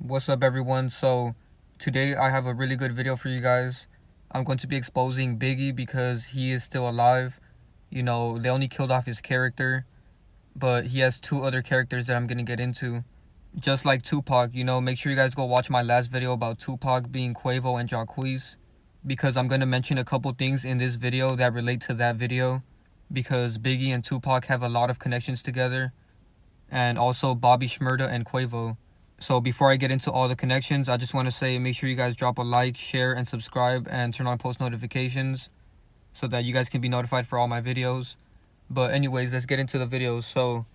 What's up, everyone? So today I have a really good video for you guys. I'm going to be exposing Biggie because he is still alive. They only killed off his character, but he has two other characters that I'm going to get into. Just like Tupac, make sure you guys go watch my last video about Tupac being Quavo and Jacquees, because I'm going to mention a couple things in this video that relate to that video, because Biggie and Tupac have a lot of connections together, and also Bobby Shmurda and Quavo. So before I get into all the connections, I just want to say make sure you guys drop a like, share, and subscribe, and turn on post notifications so that you guys can be notified for all my videos. But anyways, let's get into the video. So,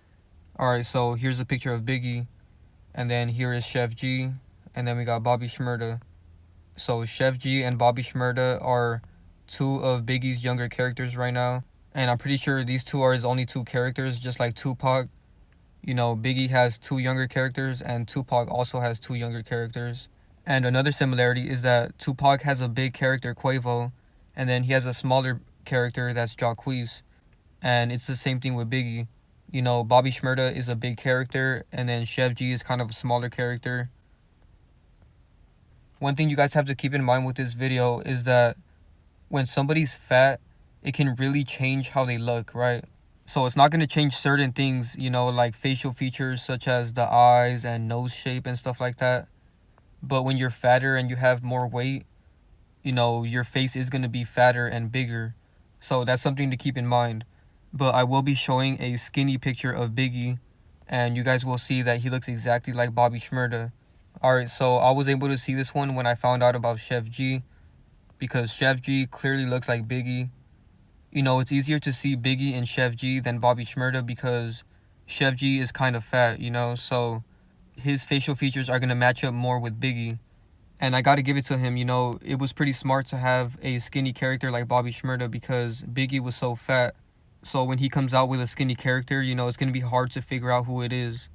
alright, so here's a picture of Biggie, and then here is Chef G, and then we got Bobby Shmurda. So Chef G and Bobby Shmurda are two of Biggie's younger characters right now, and I'm pretty sure these two are his only two characters, just like Tupac. Biggie has two younger characters, and Tupac also has two younger characters. And another similarity is that Tupac has a big character, Quavo, and then he has a smaller character that's Jacquees. And it's the same thing with Biggie. Bobby Shmurda is a big character, and then Chef G is kind of a smaller character. One thing you guys have to keep in mind with this video is that when somebody's fat, it can really change how they look, right? So it's not going to change certain things, like facial features such as the eyes and nose shape and stuff like that. But when you're fatter and you have more weight, your face is going to be fatter and bigger. So that's something to keep in mind. But I will be showing a skinny picture of Biggie, and you guys will see that he looks exactly like Bobby Shmurda. Alright, so I was able to see this one when I found out about Chef G, because Chef G clearly looks like Biggie. It's easier to see Biggie and Chef G than Bobby Shmurda because Chef G is kind of fat, so his facial features are going to match up more with Biggie. And I got to give it to him, it was pretty smart to have a skinny character like Bobby Shmurda because Biggie was so fat. So when he comes out with a skinny character, it's going to be hard to figure out who it is.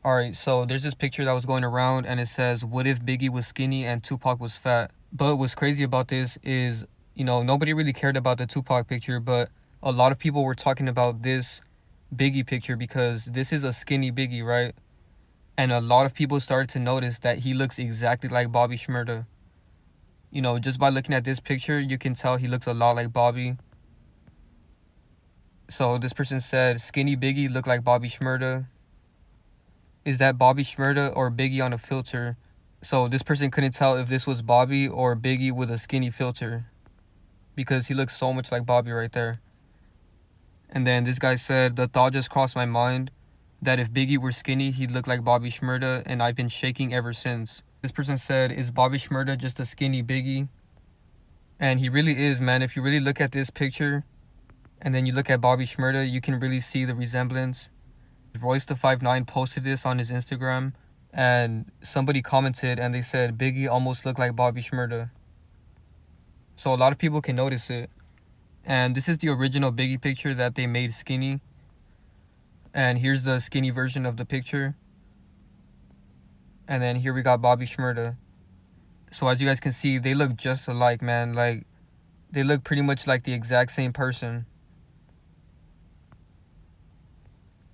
Alright, so there's this picture that was going around and it says, what if Biggie was skinny and Tupac was fat? But what's crazy about this is, nobody really cared about the Tupac picture, but a lot of people were talking about this Biggie picture because this is a skinny Biggie, right? And a lot of people started to notice that he looks exactly like Bobby Shmurda. Just by looking at this picture, you can tell he looks a lot like Bobby. So this person said, skinny Biggie look like Bobby Shmurda. Is that Bobby Shmurda or Biggie on a filter? So this person couldn't tell if this was Bobby or Biggie with a skinny filter, because he looks so much like Bobby right there. And then this guy said, the thought just crossed my mind that if Biggie were skinny, he'd look like Bobby Shmurda, and I've been shaking ever since. This person said, is Bobby Shmurda just a skinny Biggie? And he really is, man. If you really look at this picture and then you look at Bobby Shmurda, you can really see the resemblance. Royce the 5'9" posted this on his Instagram, and somebody commented and they said Biggie almost looked like Bobby Shmurda. So a lot of people can notice it. And this is the original Biggie picture that they made skinny. And here's the skinny version of the picture. And then here we got Bobby Shmurda. So as you guys can see, they look just alike, man. Like, they look pretty much like the exact same person.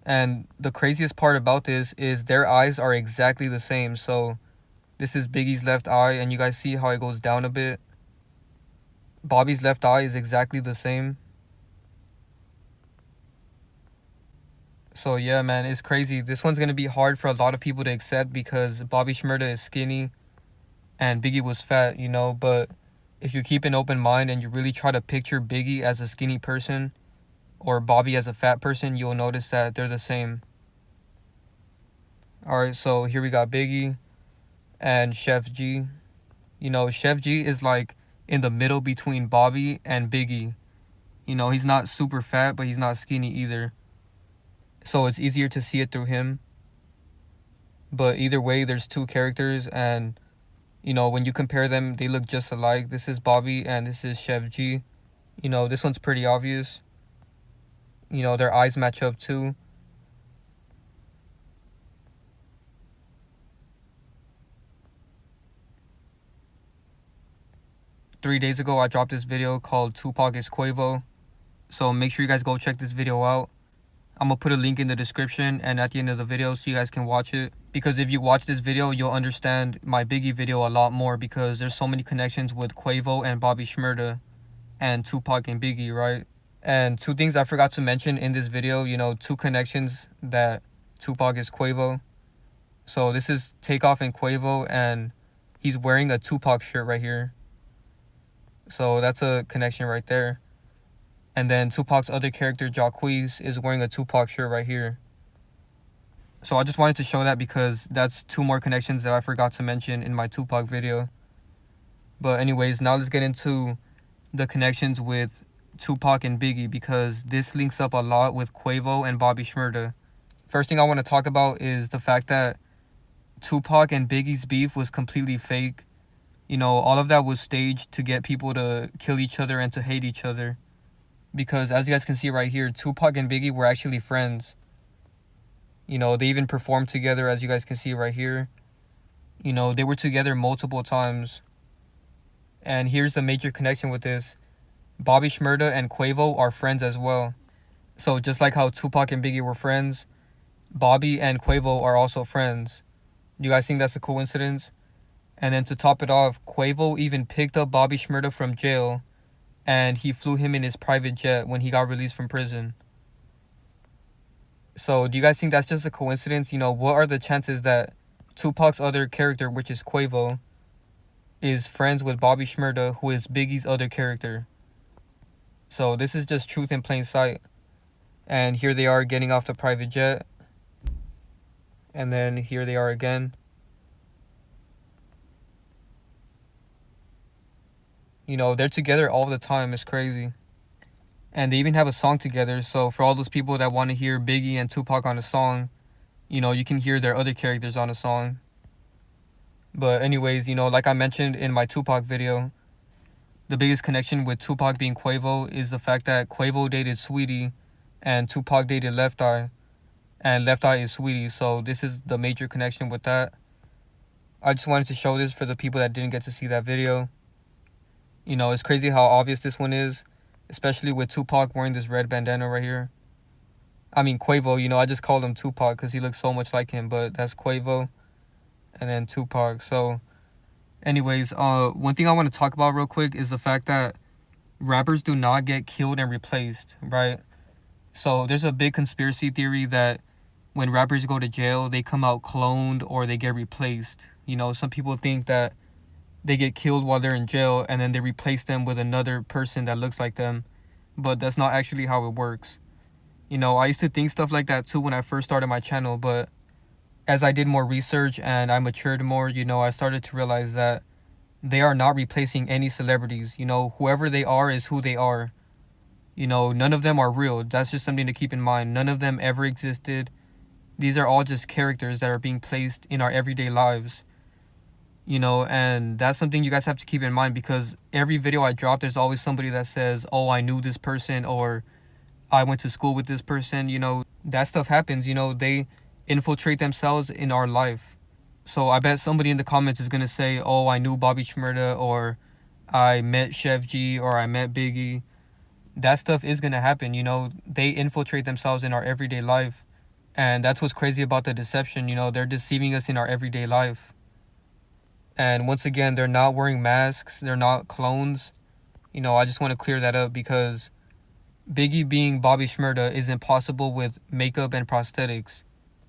And the craziest part about this is their eyes are exactly the same. So this is Biggie's left eye, and you guys see how it goes down a bit. Bobby's left eye is exactly the same. So yeah, man, it's crazy. This one's going to be hard for a lot of people to accept because Bobby Shmurda is skinny and Biggie was fat, But if you keep an open mind and you really try to picture Biggie as a skinny person or Bobby as a fat person, you'll notice that they're the same. Alright, so here we got Biggie and Chef G. Chef G is like in the middle between Bobby and Biggie. He's not super fat, but he's not skinny either. So it's easier to see it through him. But either way, there's two characters, and, when you compare them, they look just alike. This is Bobby and this is Chef G. This one's pretty obvious. Their eyes match up too. Three days ago, I dropped this video called Tupac is Quavo. So make sure you guys go check this video out. I'm gonna put a link in the description and at the end of the video so you guys can watch it. Because if you watch this video, you'll understand my Biggie video a lot more, because there's so many connections with Quavo and Bobby Shmurda and Tupac and Biggie, right? And two things I forgot to mention in this video, you know, two connections that Tupac is Quavo. So this is Takeoff and Quavo, and he's wearing a Tupac shirt right here. So that's a connection right there. And then Tupac's other character, Jacquees, is wearing a Tupac shirt right here. So I just wanted to show that because that's two more connections that I forgot to mention in my Tupac video. But anyways, now let's get into the connections with Tupac and Biggie, because this links up a lot with Quavo and Bobby Shmurda. First thing I want to talk about is the fact that Tupac and Biggie's beef was completely fake. You know, all of that was staged to get people to kill each other and to hate each other. Because as you guys can see right here, Tupac and Biggie were actually friends. You know, they even performed together, as you guys can see right here. You know, they were together multiple times. And here's the major connection with this. Bobby Shmurda and Quavo are friends as well. So just like how Tupac and Biggie were friends, Bobby and Quavo are also friends. You guys think that's a coincidence? And then to top it off, Quavo even picked up Bobby Shmurda from jail, and he flew him in his private jet when he got released from prison. So do you guys think that's just a coincidence? You know, what are the chances that Tupac's other character, which is Quavo, is friends with Bobby Shmurda, who is Biggie's other character? So this is just truth in plain sight. And here they are getting off the private jet. And then here they are again. You know, they're together all the time. It's crazy. And they even have a song together. So for all those people that want to hear Biggie and Tupac on a song, you know, you can hear their other characters on a song. But anyways, you know, like I mentioned in my Tupac video, the biggest connection with Tupac being Quavo is the fact that Quavo dated Saweetie and Tupac dated Left Eye. And Left Eye is Saweetie. So this is the major connection with that. I just wanted to show this for the people that didn't get to see that video. You know, it's crazy how obvious this one is, especially with Tupac wearing this red bandana right here. I mean, Quavo, you know, I just called him Tupac because he looks so much like him, but that's Quavo and then Tupac. So anyways, one thing I want to talk about real quick is the fact that rappers do not get killed and replaced, right? So there's a big conspiracy theory that when rappers go to jail, they come out cloned or they get replaced. You know, some people think that they get killed while they're in jail and then they replace them with another person that looks like them. But that's not actually how it works. You know, I used to think stuff like that too when I first started my channel, but as I did more research and I matured more, you know, I started to realize that they are not replacing any celebrities. You know, whoever they are is who they are. You know, none of them are real. That's just something to keep in mind. None of them ever existed. These are all just characters that are being placed in our everyday lives. You know, and that's something you guys have to keep in mind, because every video I drop, there's always somebody that says, oh, I knew this person, or I went to school with this person. You know, that stuff happens. You know, they infiltrate themselves in our life. So I bet somebody in the comments is going to say, oh, I knew Bobby Shmurda, or I met Chef G, or I met Biggie. That stuff is going to happen. You know, they infiltrate themselves in our everyday life. And that's what's crazy about the deception. You know, they're deceiving us in our everyday life. And once again, they're not wearing masks. They're not clones. You know, I just want to clear that up, because Biggie being Bobby Shmurda is impossible with makeup and prosthetics.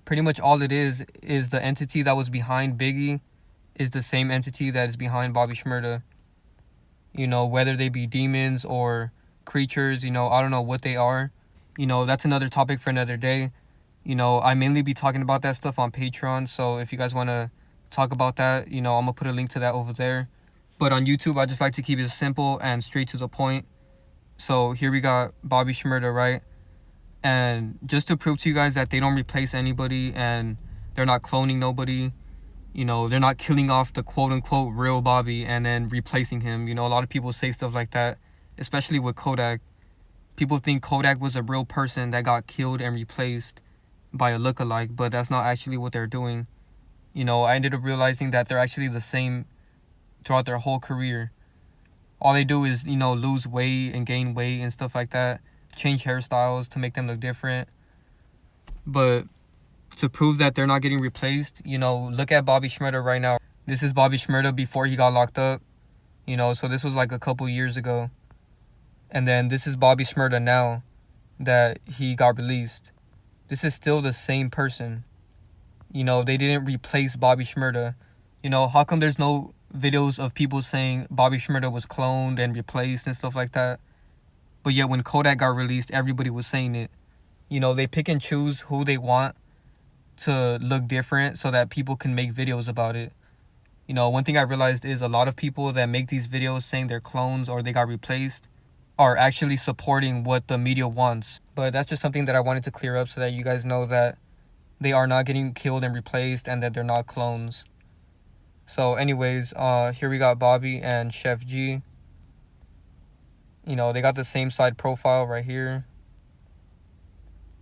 Pretty much all it is the entity that was behind Biggie is the same entity that is behind Bobby Shmurda. You know, whether they be demons or creatures, you know, I don't know what they are. You know, that's another topic for another day. You know, I mainly be talking about that stuff on Patreon. So if you guys want to talk about that, you know, I'm gonna put a link to that over there. But on YouTube, I just like to keep it simple and straight to the point. So here we got Bobby Shmurda, right? And just to prove to you guys that they don't replace anybody and they're not cloning nobody, you know, they're not killing off the quote-unquote real Bobby and then replacing him. You know, a lot of people say stuff like that, especially with Kodak. People think Kodak was a real person that got killed and replaced by a lookalike, but that's not actually what they're doing. You know, I ended up realizing that they're actually the same throughout their whole career. All they do is, you know, lose weight and gain weight and stuff like that. Change hairstyles to make them look different. But to prove that they're not getting replaced, you know, look at Bobby Shmurda right now. This is Bobby Shmurda before he got locked up, you know, so this was like a couple years ago. And then this is Bobby Shmurda now that he got released. This is still the same person. You know, they didn't replace Bobby Shmurda. You know, how come there's no videos of people saying Bobby Shmurda was cloned and replaced and stuff like that? But yet when Kodak got released, everybody was saying it. You know, they pick and choose who they want to look different so that people can make videos about it. You know, one thing I realized is a lot of people that make these videos saying they're clones or they got replaced are actually supporting what the media wants. But that's just something that I wanted to clear up so that you guys know that they are not getting killed and replaced and that they're not clones. So anyways, here we got Bobby and Chef G. You know, they got the same side profile right here.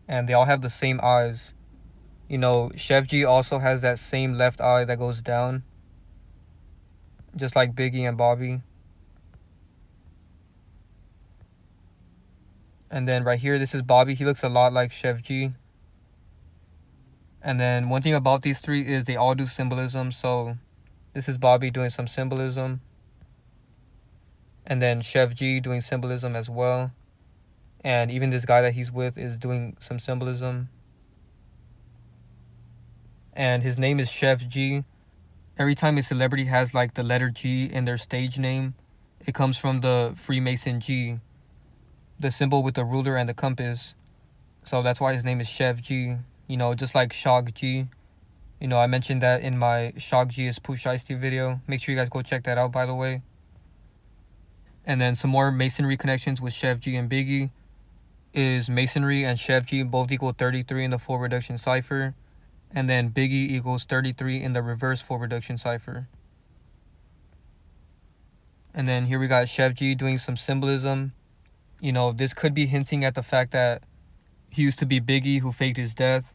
And they all have the same eyes. You know, Chef G also has that same left eye that goes down. Just like Biggie and Bobby. And then right here, this is Bobby. He looks a lot like Chef G. And then one thing about these three is they all do symbolism. So this is Bobby doing some symbolism. And then Chef G doing symbolism as well. And even this guy that he's with is doing some symbolism. And his name is Chef G. Every time a celebrity has like the letter G in their stage name, it comes from the Freemason G, the symbol with the ruler and the compass. So that's why his name is Chef G. You know, just like Shock G. You know, I mentioned that in my Shock G is Pooh Shiesty video. Make sure you guys go check that out, by the way. And then some more masonry connections with Chef G and Biggie is masonry and Chef G both equal 33 in the full reduction cipher. And then Biggie equals 33 in the reverse full reduction cipher. And then here we got Chef G doing some symbolism. You know, this could be hinting at the fact that he used to be Biggie who faked his death.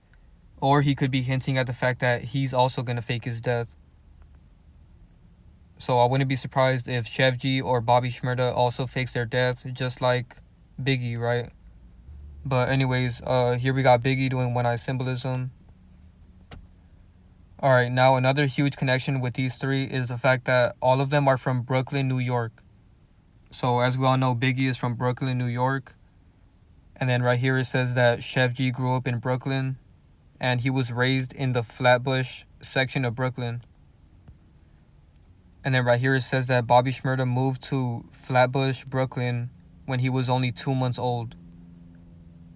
Or he could be hinting at the fact that he's also going to fake his death. So I wouldn't be surprised if Chef G or Bobby Shmurda also fakes their death, just like Biggie, right? But anyways, here we got Biggie doing one-eye symbolism. Alright, now another huge connection with these three is the fact that all of them are from Brooklyn, New York. So as we all know, Biggie is from Brooklyn, New York. And then right here it says that Chef G grew up in Brooklyn. And he was raised in the Flatbush section of Brooklyn. And then right here it says that Bobby Shmurda moved to Flatbush, Brooklyn when he was only 2 months old.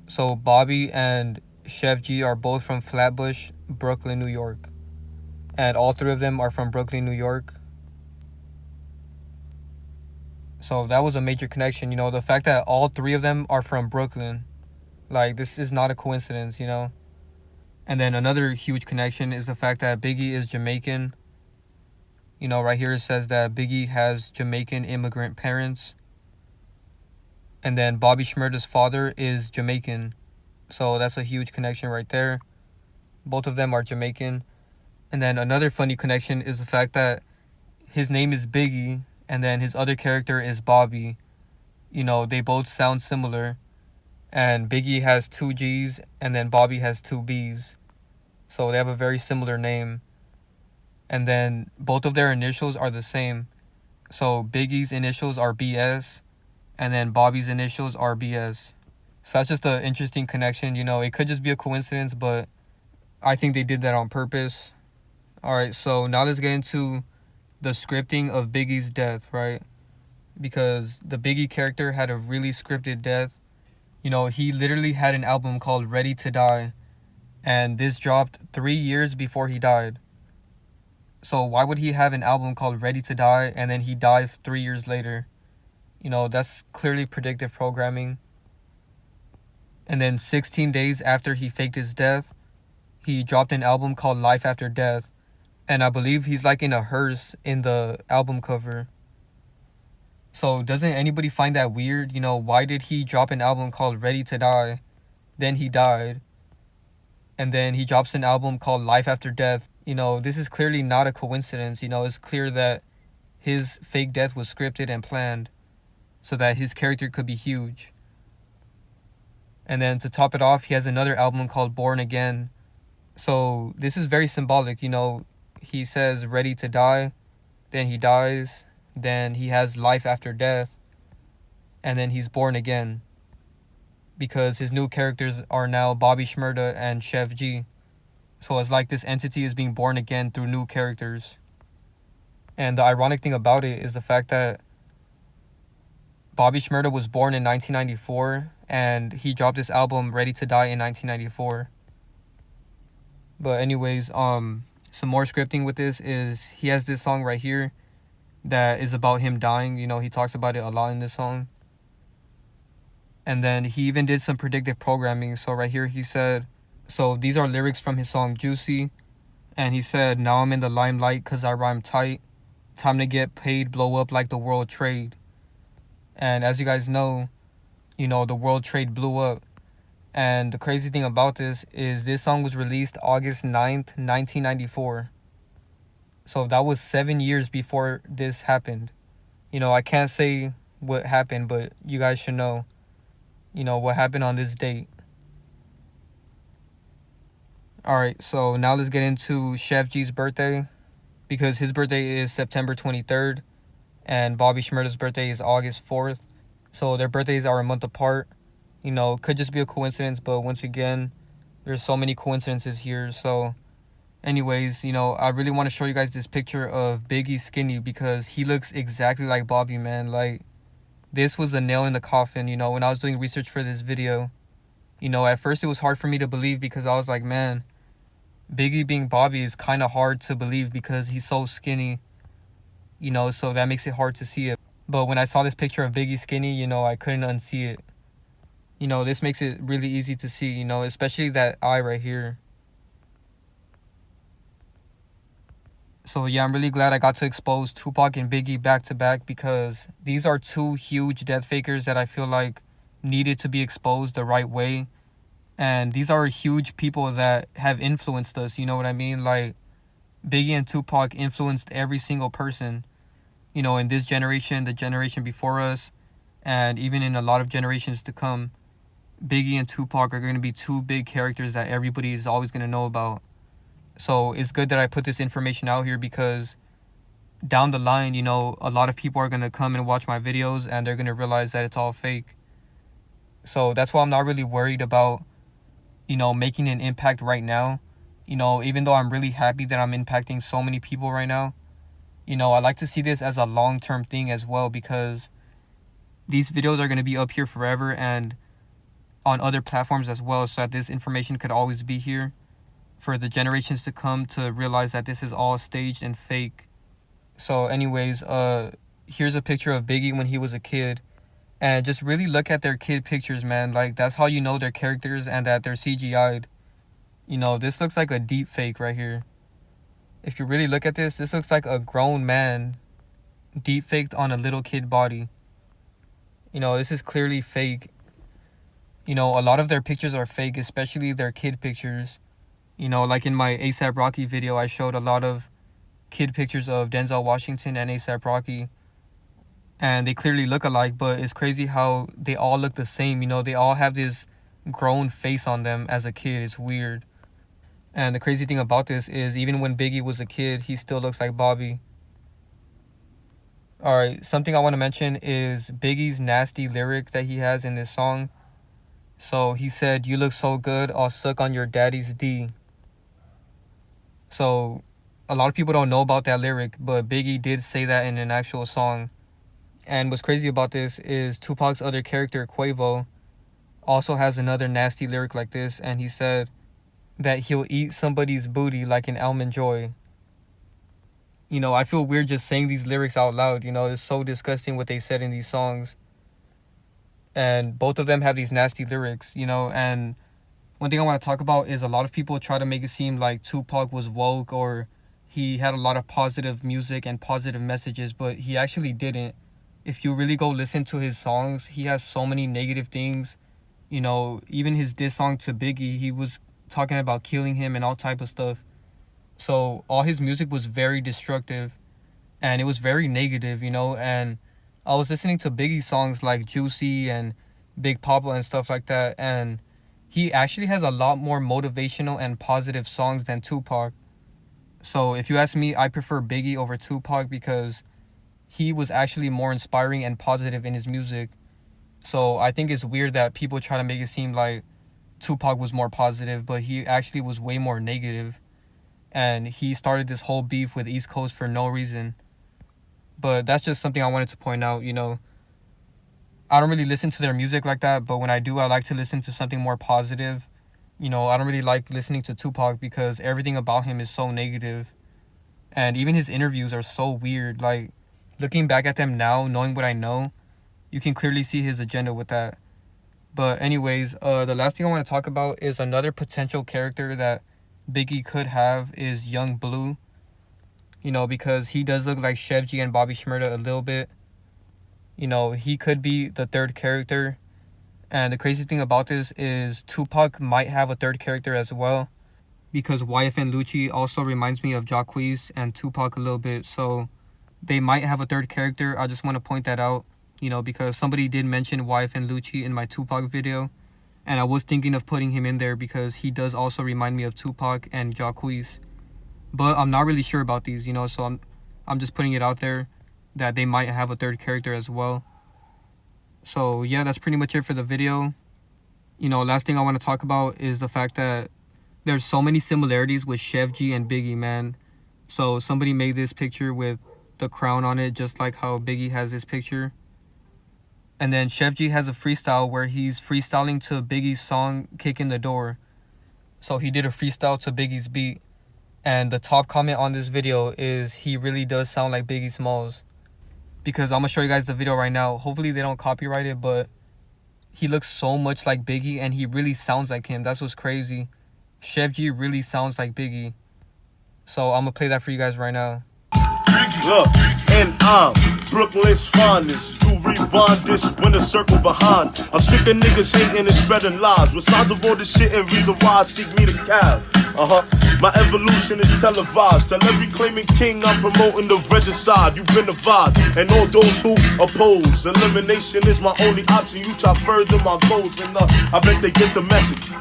So Bobby and Chef G are both from Flatbush, Brooklyn, New York. And all three of them are from Brooklyn, New York. So that was a major connection, you know, the fact that all three of them are from Brooklyn. Like, this is not a coincidence, you know. And then another huge connection is the fact that Biggie is Jamaican. You know, right here it says that Biggie has Jamaican immigrant parents. And then Bobby Shmurda's father is Jamaican. So that's a huge connection right there. Both of them are Jamaican. And then another funny connection is the fact that his name is Biggie and then his other character is Bobby. You know, they both sound similar. And Biggie has 2 G's and then Bobby has 2 B's. So they have a very similar name. And then both of their initials are the same. So Biggie's initials are BS and then Bobby's initials are BS. So that's just an interesting connection. You know, it could just be a coincidence, but I think they did that on purpose. Alright, so now let's get into the scripting of Biggie's death, right? Because the Biggie character had a really scripted death. You know, he literally had an album called Ready to Die. And this dropped 3 years before he died. So why would he have an album called Ready to Die and then he dies 3 years later? You know, that's clearly predictive programming. And then 16 days after he faked his death, he dropped an album called Life After Death. And I believe he's like in a hearse in the album cover. So doesn't anybody find that weird? You know, why did he drop an album called Ready to Die? Then he died. And then he drops an album called Life After Death. You know, this is clearly not a coincidence. You know, it's clear that his fake death was scripted and planned so that his character could be huge. And then to top it off, he has another album called Born Again. So this is very symbolic, you know. He says ready to die, then he dies, then he has life after death, and then he's born again. Because his new characters are now Bobby Shmurda and Chef G. So it's like this entity is being born again through new characters. And the ironic thing about it is the fact that Bobby Shmurda was born in 1994 and he dropped this album Ready to Die in 1994. But anyways, some more scripting with this is he has this song right here that is about him dying. You know, he talks about it a lot in this song. And then he even did some predictive programming. So right here he said, so these are lyrics from his song Juicy. And he said, now I'm in the limelight cause I rhyme tight. Time to get paid, blow up like the World Trade. And as you guys know, you know, the World Trade blew up. And the crazy thing about this is this song was released August 9th, 1994. So that was 7 years before this happened. You know, I can't say what happened, but you guys should know, you know, what happened on this date. Alright, so now let's get into Chef G's birthday. Because his birthday is September 23rd. And Bobby Shmurda's birthday is August 4th. So their birthdays are a month apart. You know, could just be a coincidence, but once again, there's so many coincidences here. So anyways, you know, I really want to show you guys this picture of Biggie skinny because he looks exactly like Bobby, man. Like, this was a nail in the coffin, you know, when I was doing research for this video. You know, at first it was hard for me to believe because I was like, man, Biggie being Bobby is kind of hard to believe because he's so skinny. You know, so that makes it hard to see it. But when I saw this picture of Biggie skinny, you know, I couldn't unsee it. You know, this makes it really easy to see, you know, especially that eye right here. So yeah, I'm really glad I got to expose Tupac and Biggie back to back because these are two huge death fakers that I feel like needed to be exposed the right way. And these are huge people that have influenced us, you know what I mean? Like, Biggie and Tupac influenced every single person, you know, in this generation, the generation before us, and even in a lot of generations to come. Biggie and Tupac are going to be two big characters that everybody is always going to know about. So it's good that I put this information out here because down the line, you know, a lot of people are going to come and watch my videos and they're going to realize that it's all fake. So that's why I'm not really worried about, you know, making an impact right now. You know, even though I'm really happy that I'm impacting so many people right now, you know, I like to see this as a long-term thing as well because these videos are going to be up here forever and on other platforms as well, so that this information could always be here for the generations to come to realize that this is all staged and fake. So anyways, here's a picture of Biggie when he was a kid, and just really look at their kid pictures, man. Like, that's how you know they're characters and that they're CGI'd. You know, this looks like a deep fake right here. If you really look at this, this looks like a grown man deep faked on a little kid body. You know, this is clearly fake. You know, a lot of their pictures are fake, especially their kid pictures. You know, like in my A$AP Rocky video, I showed a lot of kid pictures of Denzel Washington and A$AP Rocky. And they clearly look alike, but it's crazy how they all look the same. You know, they all have this grown face on them as a kid. It's weird. And the crazy thing about this is even when Biggie was a kid, he still looks like Bobby. Alright, something I want to mention is Biggie's nasty lyric that he has in this song. So he said, "You look so good, I'll suck on your daddy's D." So a lot of people don't know about that lyric, but Biggie did say that in an actual song. And what's crazy about this is Tupac's other character, Quavo, also has another nasty lyric like this, and he said that he'll eat somebody's booty like an almond joy. You know, I feel weird just saying these lyrics out loud. You know, it's so disgusting what they said in these songs. And both of them have these nasty lyrics, you know. And one thing I want to talk about is a lot of people try to make it seem like Tupac was woke or he had a lot of positive music and positive messages, but he actually didn't. If you really go listen to his songs, he has so many negative things. You know, even his diss song to Biggie, he was talking about killing him and all type of stuff. So all his music was very destructive and it was very negative, you know. And I was listening to Biggie's songs like Juicy and Big Papa and stuff like that. And he actually has a lot more motivational and positive songs than Tupac. So if you ask me, I prefer Biggie over Tupac because he was actually more inspiring and positive in his music. So I think it's weird that people try to make it seem like Tupac was more positive, but he actually was way more negative. And he started this whole beef with East Coast for no reason. But that's just something I wanted to point out. I don't really listen to their music like that, but when I do, I like to listen to something more positive. I don't really like listening to Tupac because everything about him is so negative. And even his interviews are so weird. Like, looking back at them now, knowing what I know, you can clearly see his agenda with that. But anyways, the last thing I want to talk about is another potential character that Biggie could have is young Bleu. Because he does look like Chef G and Bobby Shmurda a little bit. He could be the third character. And the crazy thing about this is Tupac might have a third character as well. Because YFN Lucci also reminds me of Jacquees and Tupac a little bit. So they might have a third character. I just want to point that out. Because somebody did mention YFN Lucci in my Tupac video. And I was thinking of putting him in there because he does also remind me of Tupac and Jacquees. But I'm not really sure about these, so I'm just putting it out there that they might have a third character as well. So yeah, that's pretty much it for the video. Last thing I want to talk about is the fact that there's so many similarities with Chef G and Biggie, man. So somebody made this picture with the crown on it, just like how Biggie has this picture. And then Chef G has a freestyle where he's freestyling to Biggie's song, Kick in the Door. So he did a freestyle to Biggie's beat. And the top comment on this video is he really does sound like Biggie Smalls. Because I'm going to show you guys the video right now. Hopefully they don't copyright it, but he looks so much like Biggie and he really sounds like him. That's what's crazy. Chef G really sounds like Biggie. So I'm going to play that for you guys right now. Look, and I'm Brooklyn's finest. You rewind this when the circle behind. I'm sick of niggas hating and spreading lies. With signs of all this shit and reason why I seek me to cab. My evolution is televised. Tell every claiming king I'm promoting the regicide. You've been divided, and all those who oppose. Elimination is my only option. You try further my goals, and I bet they get the message.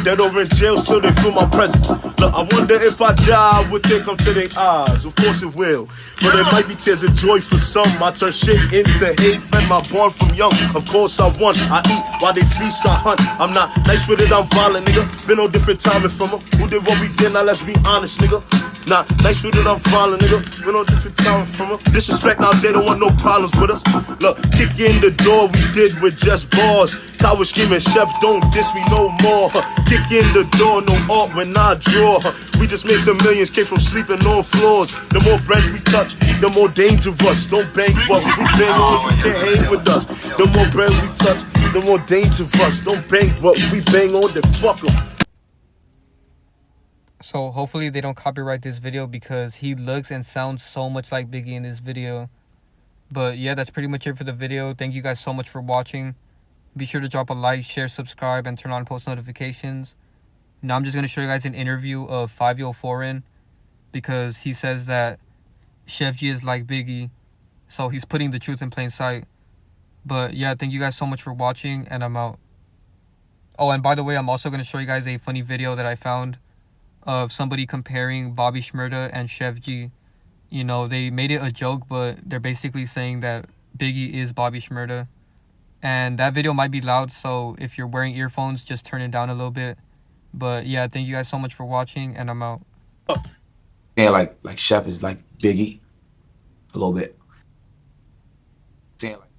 Dead or in jail, still they feel my presence. Look, I wonder if I die, would they come to their eyes? Of course it will, but it might be tears of joy for some. I turn shit into hate, fed my born from young. Of course I won, I eat while they feast, I hunt. I'm not nice with it, I'm violent, nigga. Been on different timing from them. Who did what we did, now let's be honest, nigga. Nah, nice with it, I'm violent, nigga. Been on different timing from them. Disrespect out there, don't want no problems with us. Look, kick in the door, we did with just bars. Tower screaming, chef, don't diss me no more. Kick in the door, no art when I draw. We just made some millions, came from sleeping on floors. The more bread we touch, the more dangerous. Don't bang but we bang on, you can't hang with us. The more bread we touch, the more dangerous. Don't bang but we bang on, then fuck 'em. So hopefully they don't copyright this video because he looks and sounds so much like Biggie in this video. But yeah, that's pretty much it for the video. Thank you guys so much for watching. Be sure to drop a like, share, subscribe, and turn on post notifications. Now I'm just going to show you guys an interview of Fivio Foreign because he says that Chef G is like Biggie. So he's putting the truth in plain sight. But yeah, thank you guys so much for watching, and I'm out. Oh, and by the way, I'm also going to show you guys a funny video that I found of somebody comparing Bobby Shmurda and Chef G. They made it a joke, but they're basically saying that Biggie is Bobby Shmurda. And that video might be loud, so if you're wearing earphones, just turn it down a little bit. But yeah, thank you guys so much for watching, and I'm out. Saying like Chef is like Biggie, a little bit. Saying like